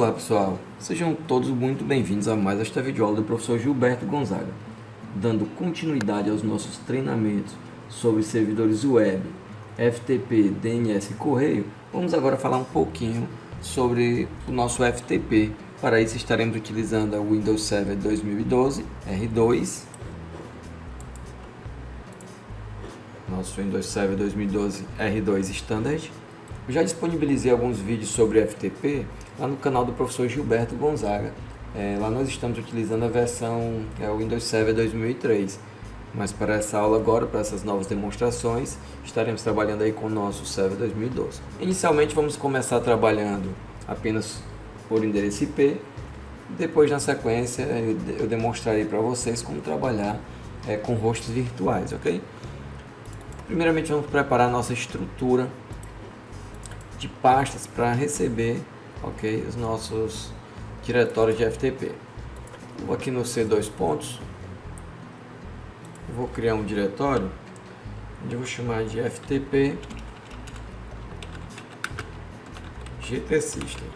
Olá pessoal, sejam todos muito bem-vindos a mais esta videoaula do professor Gilberto Gonzaga, dando continuidade aos nossos treinamentos sobre servidores web, FTP, DNS e correio. Vamos agora falar um pouquinho sobre o nosso FTP. Para isso estaremos utilizando a Windows Server 2012 R2, nosso Windows Server 2012 R2 Standard. Eu já disponibilizei alguns vídeos sobre FTP lá no canal do professor Gilberto Gonzaga. Lá nós estamos utilizando a versão Windows Server 2003. Mas para essa aula agora, para essas novas demonstrações, estaremos trabalhando aí com o nosso Server 2012. Inicialmente vamos começar trabalhando apenas por endereço IP. Depois, na sequência, eu demonstrarei para vocês como trabalhar com hosts virtuais, ok? Primeiramente vamos preparar a nossa estrutura de pastas para receber, ok, os nossos diretórios de FTP. Vou aqui no C2 pontos, vou criar um diretório onde eu vou chamar de FTP GT System.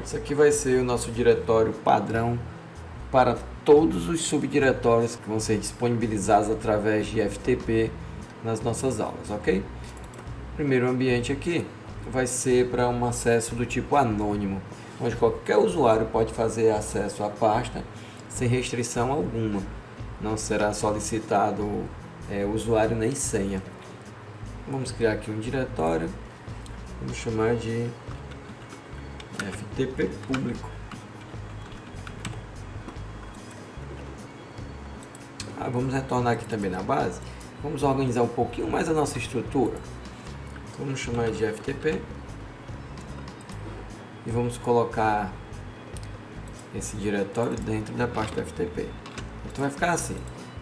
Isso aqui vai ser o nosso diretório padrão para todos os subdiretórios que vão ser disponibilizados através de FTP nas nossas aulas, ok? O primeiro ambiente aqui vai ser para um acesso do tipo anônimo, onde qualquer usuário pode fazer acesso à pasta sem restrição alguma. Não será solicitado usuário nem senha. Vamos criar aqui um diretório, vamos chamar de FTP público. Vamos retornar aqui também na base. Vamos organizar um pouquinho mais a nossa estrutura. Vamos chamar de FTP e vamos colocar esse diretório dentro da pasta do FTP. Então vai ficar assim: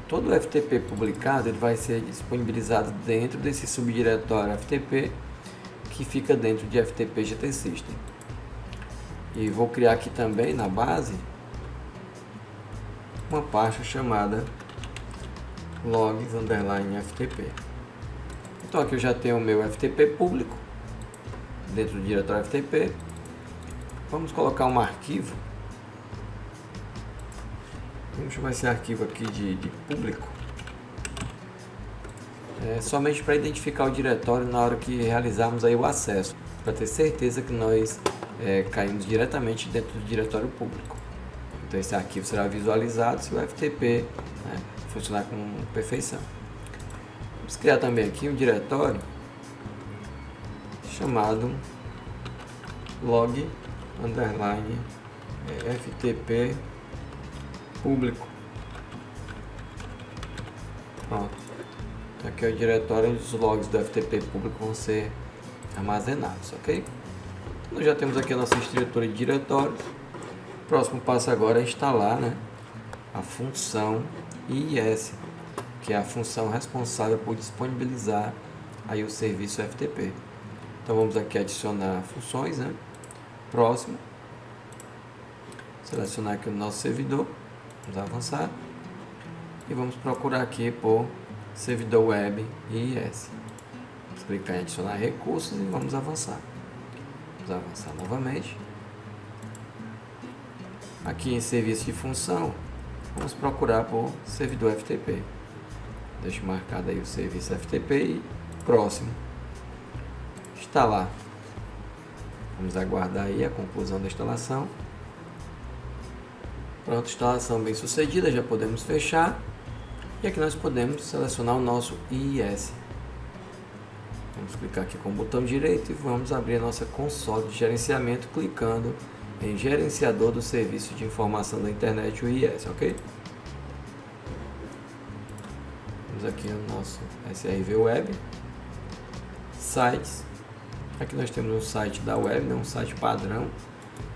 todo o FTP publicado ele vai ser disponibilizado dentro desse subdiretório FTP que fica dentro de FTP GT System. E vou criar aqui também na base uma pasta chamada logs_ftp. Então aqui eu já tenho o meu FTP público dentro do diretório FTP. Vamos colocar um arquivo. Vamos chamar esse arquivo aqui de público. Somente para identificar o diretório na hora que realizarmos aí o acesso, para ter certeza que nós caímos diretamente dentro do diretório público. Então esse arquivo será visualizado se o FTP funcionar com perfeição. Vamos criar também aqui um diretório chamado log_ftp público. Pronto. Aqui é o diretório onde os logs do FTP público vão ser armazenados, ok? Nós já temos aqui a nossa estrutura de diretórios. O próximo passo agora é instalar a função IIS, que é a função responsável por disponibilizar aí o serviço FTP. Então vamos aqui adicionar funções, Próximo, selecionar aqui o nosso servidor, vamos avançar e vamos procurar aqui por servidor web IIS. Vamos clicar em adicionar recursos e vamos avançar. Vamos avançar novamente. Aqui em serviço de função, vamos procurar por servidor FTP. Deixo marcado aí o serviço FTP e próximo. Instalar. Vamos aguardar aí a conclusão da instalação. Pronto, instalação bem sucedida, já podemos fechar. E aqui nós podemos selecionar o nosso IIS. Vamos clicar aqui com o botão direito e vamos abrir a nossa console de gerenciamento clicando em gerenciador do serviço de informação da internet, o IIS, ok? Vamos aqui no nosso SRV Web, sites. Aqui nós temos um site da web, um site padrão.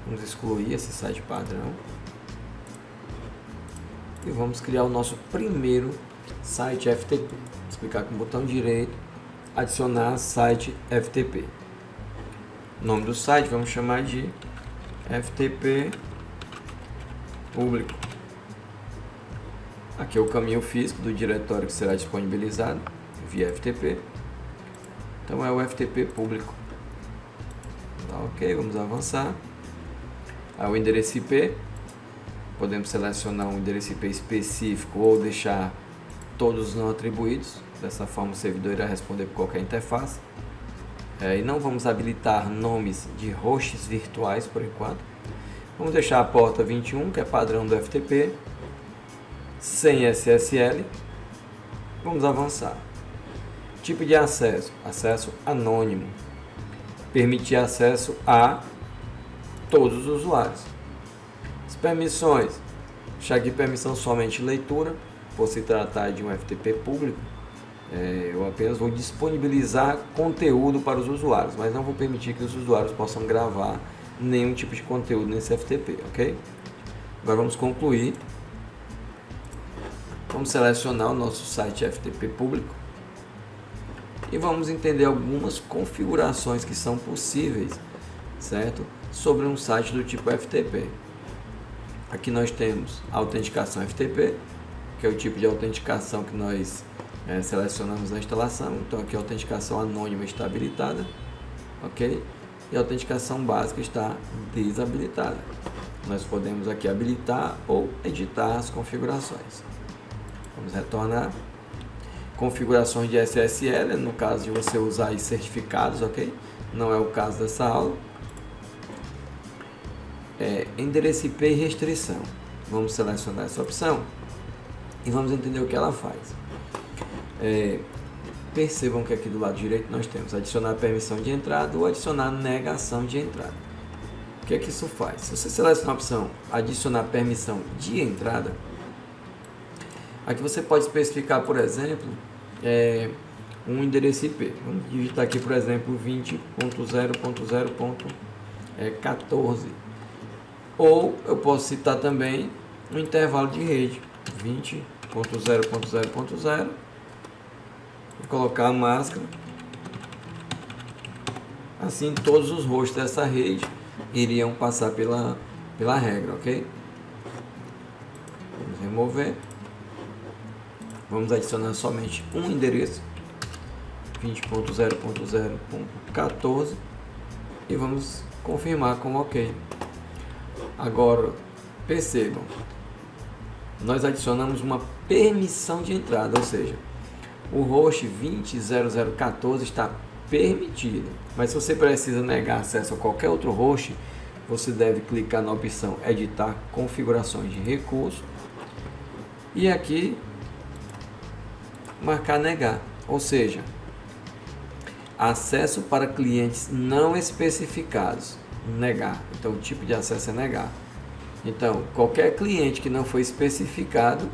Vamos excluir esse site padrão. E vamos criar o nosso primeiro site FTP. Vamos clicar com o botão direito, adicionar site FTP. O nome do site vamos chamar de FTP público. Aqui é o caminho físico do diretório que será disponibilizado via FTP. Então é o FTP público. Vamos Tá ok, vamos avançar. O endereço IP, podemos selecionar um endereço IP específico ou deixar todos não atribuídos. Dessa forma o servidor irá responder por qualquer interface. E não vamos habilitar nomes de hosts virtuais por enquanto. Vamos deixar a porta 21, que é padrão do FTP, sem SSL. Vamos avançar. Tipo de acesso: acesso anônimo. Permitir acesso a todos os usuários. As permissões: deixar aqui permissão somente leitura, por se tratar de um FTP público. Eu apenas vou disponibilizar conteúdo para os usuários, mas não vou permitir que os usuários possam gravar nenhum tipo de conteúdo nesse FTP, ok? Agora vamos concluir. Vamos selecionar o nosso site FTP público e vamos entender algumas configurações que são possíveis, certo? Sobre um site do tipo FTP. Aqui nós temos a autenticação FTP, que é o tipo de autenticação que nós selecionamos na instalação. Então aqui a autenticação anônima está habilitada, ok? E a autenticação básica está desabilitada. Nós podemos aqui habilitar ou editar as configurações. Vamos retornar. Configurações de SSL, no caso de você usar aí certificados, ok? Não é o caso dessa aula. Endereço IP e restrição. Vamos selecionar essa opção e vamos entender o que ela faz. Percebam que aqui do lado direito nós temos adicionar permissão de entrada ou adicionar negação de entrada. O que é que isso faz? Se você selecionar a opção adicionar permissão de entrada, aqui você pode especificar, por exemplo, um endereço IP. Vamos digitar aqui, por exemplo, 20.0.0.14. Ou eu posso citar também um intervalo de rede, 20.0.0.0, e colocar a máscara. Assim todos os hosts dessa rede iriam passar pela regra, ok? Vamos remover. Vamos adicionar somente um endereço, 20.0.0.14, e vamos confirmar com OK. Agora, percebam, nós adicionamos uma permissão de entrada, ou seja, o host 20.0014 está permitido, mas se você precisa negar acesso a qualquer outro host, você deve clicar na opção editar configurações de recurso e aqui marcar negar, ou seja, acesso para clientes não especificados, negar. Então o tipo de acesso é negar. Então qualquer cliente que não foi especificado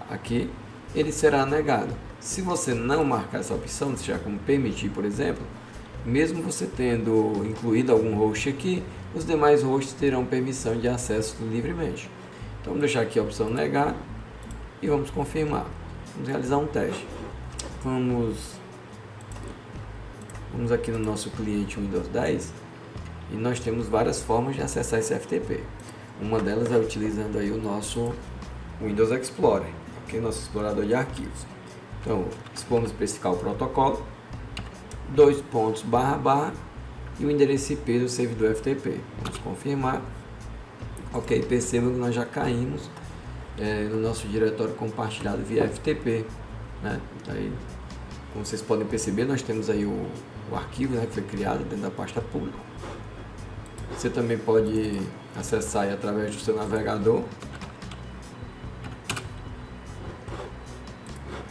aqui, ele será negado. Se você não marcar essa opção, deixar como permitir, por exemplo, mesmo você tendo incluído algum host aqui, os demais hosts terão permissão de acesso livremente. Então vamos deixar aqui a opção negar e vamos confirmar. Vamos realizar um teste. Vamos aqui no nosso cliente Windows 10 e nós temos várias formas de acessar esse FTP. Uma delas é utilizando aí o nosso Windows Explorer, okay? Nosso explorador de arquivos. Então, vamos especificar o protocolo, // e o endereço IP do servidor FTP. Vamos confirmar. Ok, percebam que nós já caímos no nosso diretório compartilhado via FTP, né? Aí, como vocês podem perceber, nós temos aí o arquivo, né, que foi criado dentro da pasta pública. Você também pode acessar aí através do seu navegador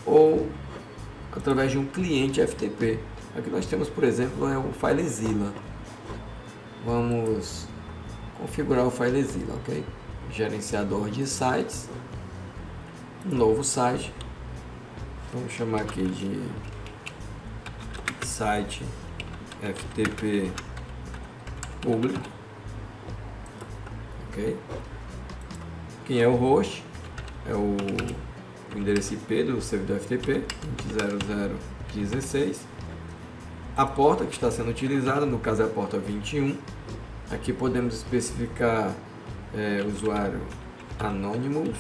ou através de um cliente FTP. Aqui nós temos, por exemplo, o FileZilla. Vamos configurar o FileZilla, ok? Gerenciador de sites, um novo site. Vamos chamar aqui de site FTP público, ok? Quem é o host? É o endereço IP do servidor FTP 20.0.16. A porta que está sendo utilizada, no caso é a porta 21. Aqui podemos especificar usuário Anonymous,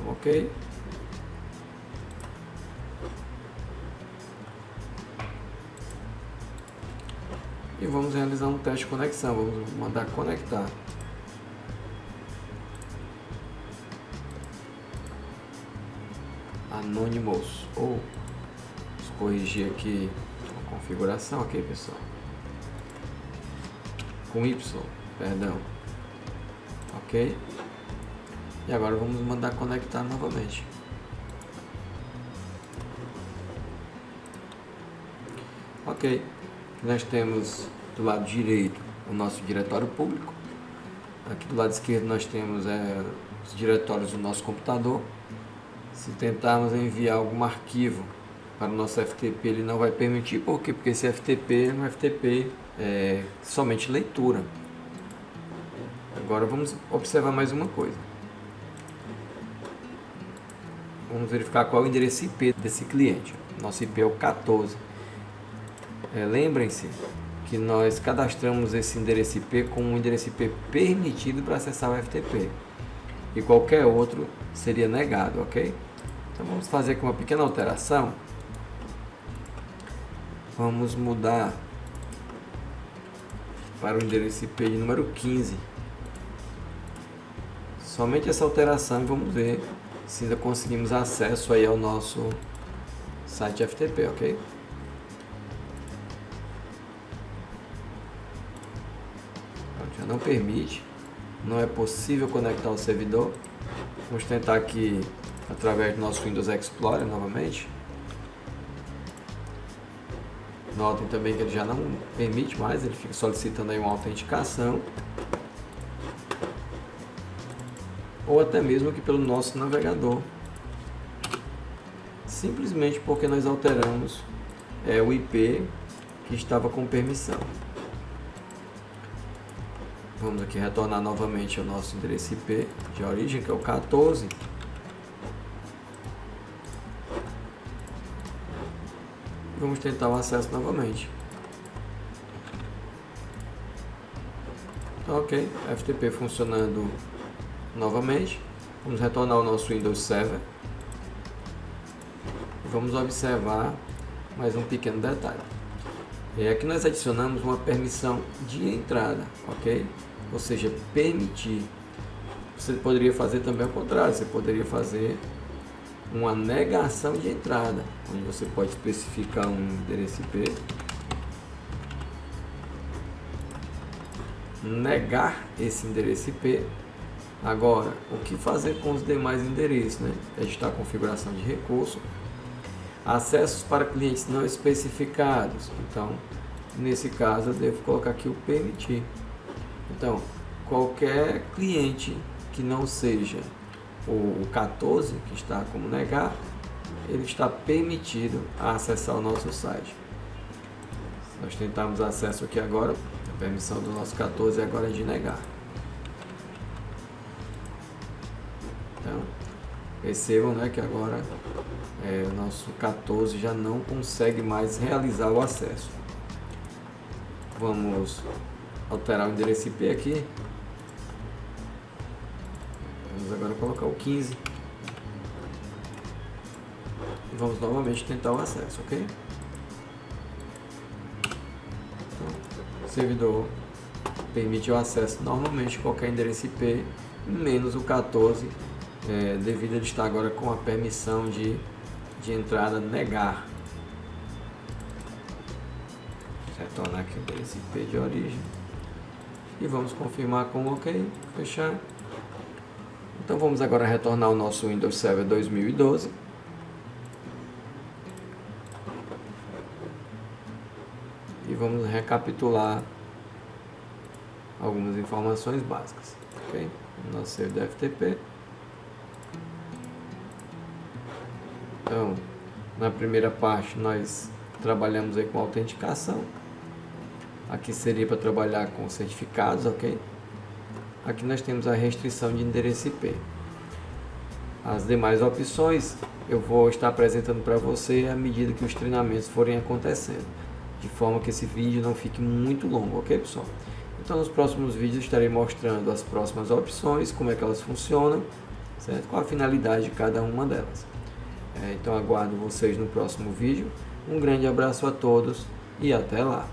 ok? e vamos realizar um teste de conexão. Vamos mandar conectar. Anonymous, ou vamos corrigir aqui a configuração, ok pessoal, com Y, perdão, ok, e agora vamos mandar conectar novamente. Ok, nós temos do lado direito o nosso diretório público, aqui do lado esquerdo nós temos os diretórios do nosso computador. Se tentarmos enviar algum arquivo para o nosso FTP, ele não vai permitir. Por quê? Porque esse FTP é um FTP somente leitura. Agora vamos observar mais uma coisa. Vamos verificar qual é o endereço IP desse cliente. Nosso IP é o 14. Lembrem-se que nós cadastramos esse endereço IP como um endereço IP permitido para acessar o FTP. E qualquer outro seria negado, ok? Então vamos fazer aqui uma pequena alteração. Vamos mudar para o endereço IP de número 15. Somente essa alteração e vamos ver se ainda conseguimos acesso aí ao nosso site FTP, ok? Já não permite, não é possível conectar o servidor. Vamos tentar aqui através do nosso Windows Explorer novamente. Notem também que ele já não permite mais, ele fica solicitando aí uma autenticação. Ou até mesmo aqui pelo nosso navegador. Simplesmente porque nós alteramos o IP que estava com permissão. Vamos aqui retornar novamente ao nosso endereço IP de origem, que é o 14. Vamos tentar o acesso novamente. Então, ok, FTP funcionando novamente. Vamos retornar ao nosso Windows Server. E vamos observar mais um pequeno detalhe. Aqui nós adicionamos uma permissão de entrada, ok? Ou seja, permitir. Você poderia fazer também ao contrário, você poderia fazer uma negação de entrada, onde você pode especificar um endereço IP, negar esse endereço IP. Agora, o que fazer com os demais endereços, né? Ajustar a configuração de recurso, acessos para clientes não especificados. Então, nesse caso, eu devo colocar aqui o permitir. Então, qualquer cliente que não seja o 14, que está como negar, ele está permitido a acessar o nosso site. Se nós tentarmos acesso aqui agora, a permissão do nosso 14 agora é de negar. Então, percebam, né, que agora o nosso 14 já não consegue mais realizar o acesso. Vamos alterar o endereço IP aqui. Vamos agora colocar o 15. E vamos novamente tentar o acesso, ok? Então, o servidor permite o acesso normalmente qualquer endereço IP, menos o 14, devido a ele estar agora com a permissão de entrada negar. Retornar aqui o endereço IP de origem. E vamos confirmar com OK, fechar. Então vamos agora retornar ao nosso Windows Server 2012. E vamos recapitular algumas informações básicas. Ok? Nosso servidor FTP. Então, na primeira parte nós trabalhamos aí com autenticação. Aqui seria para trabalhar com certificados, ok? Aqui nós temos a restrição de endereço IP. As demais opções eu vou estar apresentando para você à medida que os treinamentos forem acontecendo, de forma que esse vídeo não fique muito longo, ok pessoal? Então nos próximos vídeos estarei mostrando as próximas opções, como é que elas funcionam, certo? Qual a finalidade de cada uma delas. Então aguardo vocês no próximo vídeo. Um grande abraço a todos e até lá!